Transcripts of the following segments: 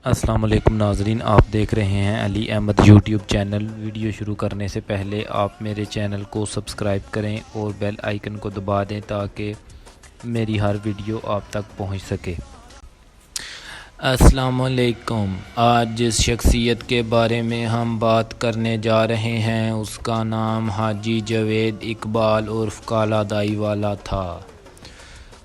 السلام علیکم ناظرین، آپ دیکھ رہے ہیں علی احمد یوٹیوب چینل۔ ویڈیو شروع کرنے سے پہلے آپ میرے چینل کو سبسکرائب کریں اور بیل آئیکن کو دبا دیں تاکہ میری ہر ویڈیو آپ تک پہنچ سکے۔ السلام علیکم۔ آج جس شخصیت کے بارے میں ہم بات کرنے جا رہے ہیں اس کا نام حاجی جاوید اقبال عرف کالا دائی والا تھا۔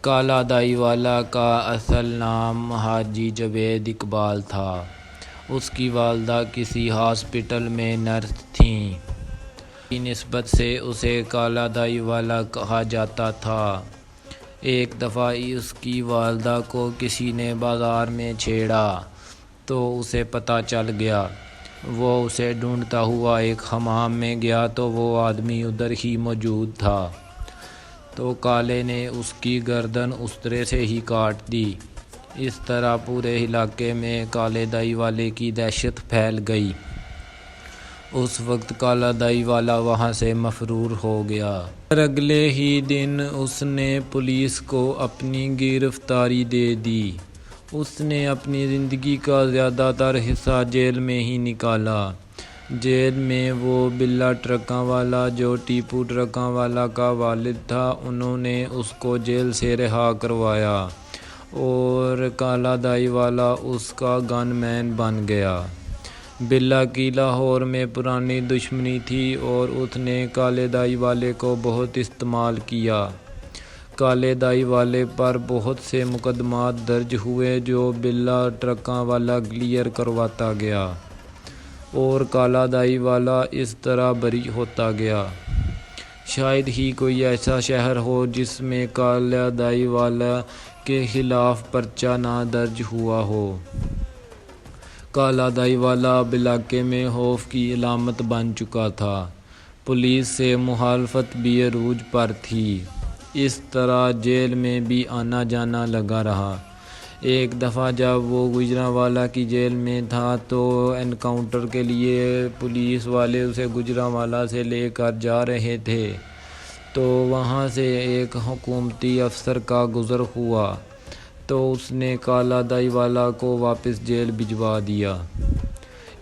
کالا دائی والا کا اصل نام حاجی جاوید اقبال تھا۔ اس کی والدہ کسی ہاسپٹل میں نرس تھیں۔ کی نسبت سے اسے کالا دائی والا کہا جاتا تھا۔ ایک دفعہ اس کی والدہ کو کسی نے بازار میں چھیڑا تو اسے پتہ چل گیا۔ وہ اسے ڈھونڈتا ہوا ایک حمام میں گیا تو وہ آدمی ادھر ہی موجود تھا، تو کالے نے اس کی گردن استرے سے ہی کاٹ دی۔ اس طرح پورے علاقے میں کالے دائی والے کی دہشت پھیل گئی۔ اس وقت کالا دائی والا وہاں سے مفرور ہو گیا۔ پر اگلے ہی دن اس نے پولیس کو اپنی گرفتاری دے دی۔ اس نے اپنی زندگی کا زیادہ تر حصہ جیل میں ہی نکالا۔ جیل میں وہ بلا ٹرکاں والا جو ٹیپو ٹرکاں والا کا والد تھا، انہوں نے اس کو جیل سے رہا کروایا اور کالا دائی والا اس کا گن مین بن گیا۔ بلا کی لاہور میں پرانی دشمنی تھی اور اس نے کالے دائی والے کو بہت استعمال کیا۔ کالے دائی والے پر بہت سے مقدمات درج ہوئے جو بلا ٹرکاں والا کلیئر کرواتا گیا اور کالا دائی والا اس طرح بری ہوتا گیا۔ شاید ہی کوئی ایسا شہر ہو جس میں کالا دائی والا کے خلاف پرچہ نہ درج ہوا ہو۔ کالا دائی والا اب علاقے میں خوف کی علامت بن چکا تھا۔ پولیس سے مخالفت بھی عروج پر تھی۔ اس طرح جیل میں بھی آنا جانا لگا رہا۔ ایک دفعہ جب وہ گوجرانوالہ کی جیل میں تھا تو انکاؤنٹر کے لیے پولیس والے اسے گوجرانوالہ سے لے کر جا رہے تھے، تو وہاں سے ایک حکومتی افسر کا گزر ہوا تو اس نے کالا دائی والا کو واپس جیل بھجوا دیا۔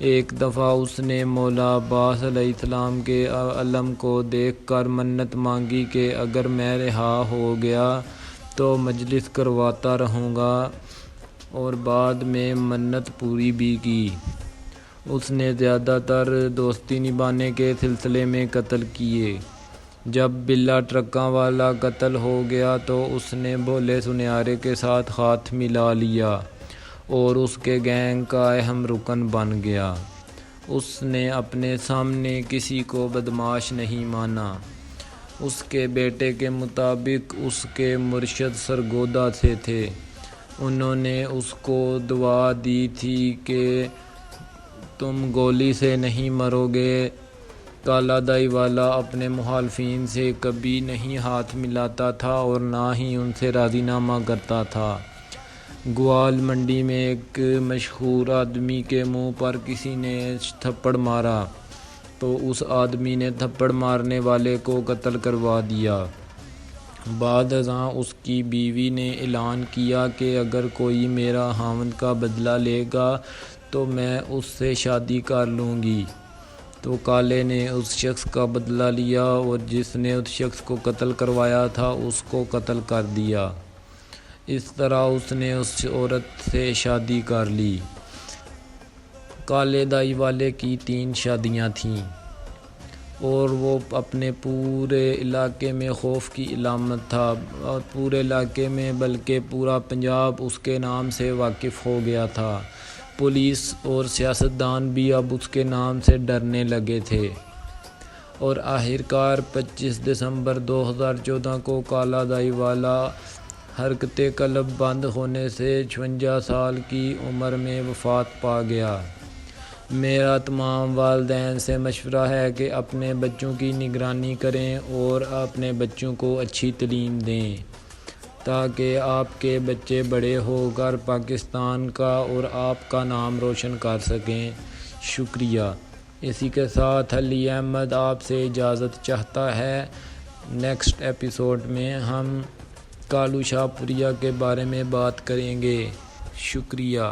ایک دفعہ اس نے مولا عباس علیہ السلام کے علم کو دیکھ کر منت مانگی کہ اگر میں رہا ہو گیا تو مجلس کرواتا رہوں گا، اور بعد میں منت پوری بھی کی۔ اس نے زیادہ تر دوستی نبھانے کے سلسلے میں قتل کیے۔ جب بلا ٹرکاں والا قتل ہو گیا تو اس نے بھولے سنیارے کے ساتھ ہاتھ ملا لیا اور اس کے گینگ کا اہم رکن بن گیا۔ اس نے اپنے سامنے کسی کو بدمعاش نہیں مانا۔ اس کے بیٹے کے مطابق اس کے مرشد سرگودا سے تھے۔ انہوں نے اس کو دعا دی تھی کہ تم گولی سے نہیں مرو گے۔ کالا دائی والا اپنے مخالفین سے کبھی نہیں ہاتھ ملاتا تھا اور نہ ہی ان سے راضی نامہ کرتا تھا۔ گوال منڈی میں ایک مشہور آدمی کے منہ پر کسی نے تھپڑ مارا تو اس آدمی نے تھپڑ مارنے والے کو قتل کروا دیا۔ بعد ازاں اس کی بیوی نے اعلان کیا کہ اگر کوئی میرا خاوند کا بدلہ لے گا تو میں اس سے شادی کر لوں گی۔ تو کالے نے اس شخص کا بدلہ لیا اور جس نے اس شخص کو قتل کروایا تھا اس کو قتل کر دیا۔ اس طرح اس نے اس عورت سے شادی کر لی۔ کالے دائی والے کی 3 شادیاں تھیں اور وہ اپنے پورے علاقے میں خوف کی علامت تھا، اور پورے علاقے میں بلکہ پورا پنجاب اس کے نام سے واقف ہو گیا تھا۔ پولیس اور سیاستدان بھی اب اس کے نام سے ڈرنے لگے تھے، اور آخرکار 25 دسمبر 2014 کو کالا دائی والا حرکت قلب بند ہونے سے 56 سال کی عمر میں وفات پا گیا۔ میرا تمام والدین سے مشورہ ہے کہ اپنے بچوں کی نگرانی کریں اور اپنے بچوں کو اچھی تعلیم دیں تاکہ آپ کے بچے بڑے ہو کر پاکستان کا اور آپ کا نام روشن کر سکیں۔ شکریہ۔ اسی کے ساتھ علی احمد آپ سے اجازت چاہتا ہے۔ نیکسٹ ایپیسوڈ میں ہم کالو شاہ پوریا کے بارے میں بات کریں گے۔ شکریہ۔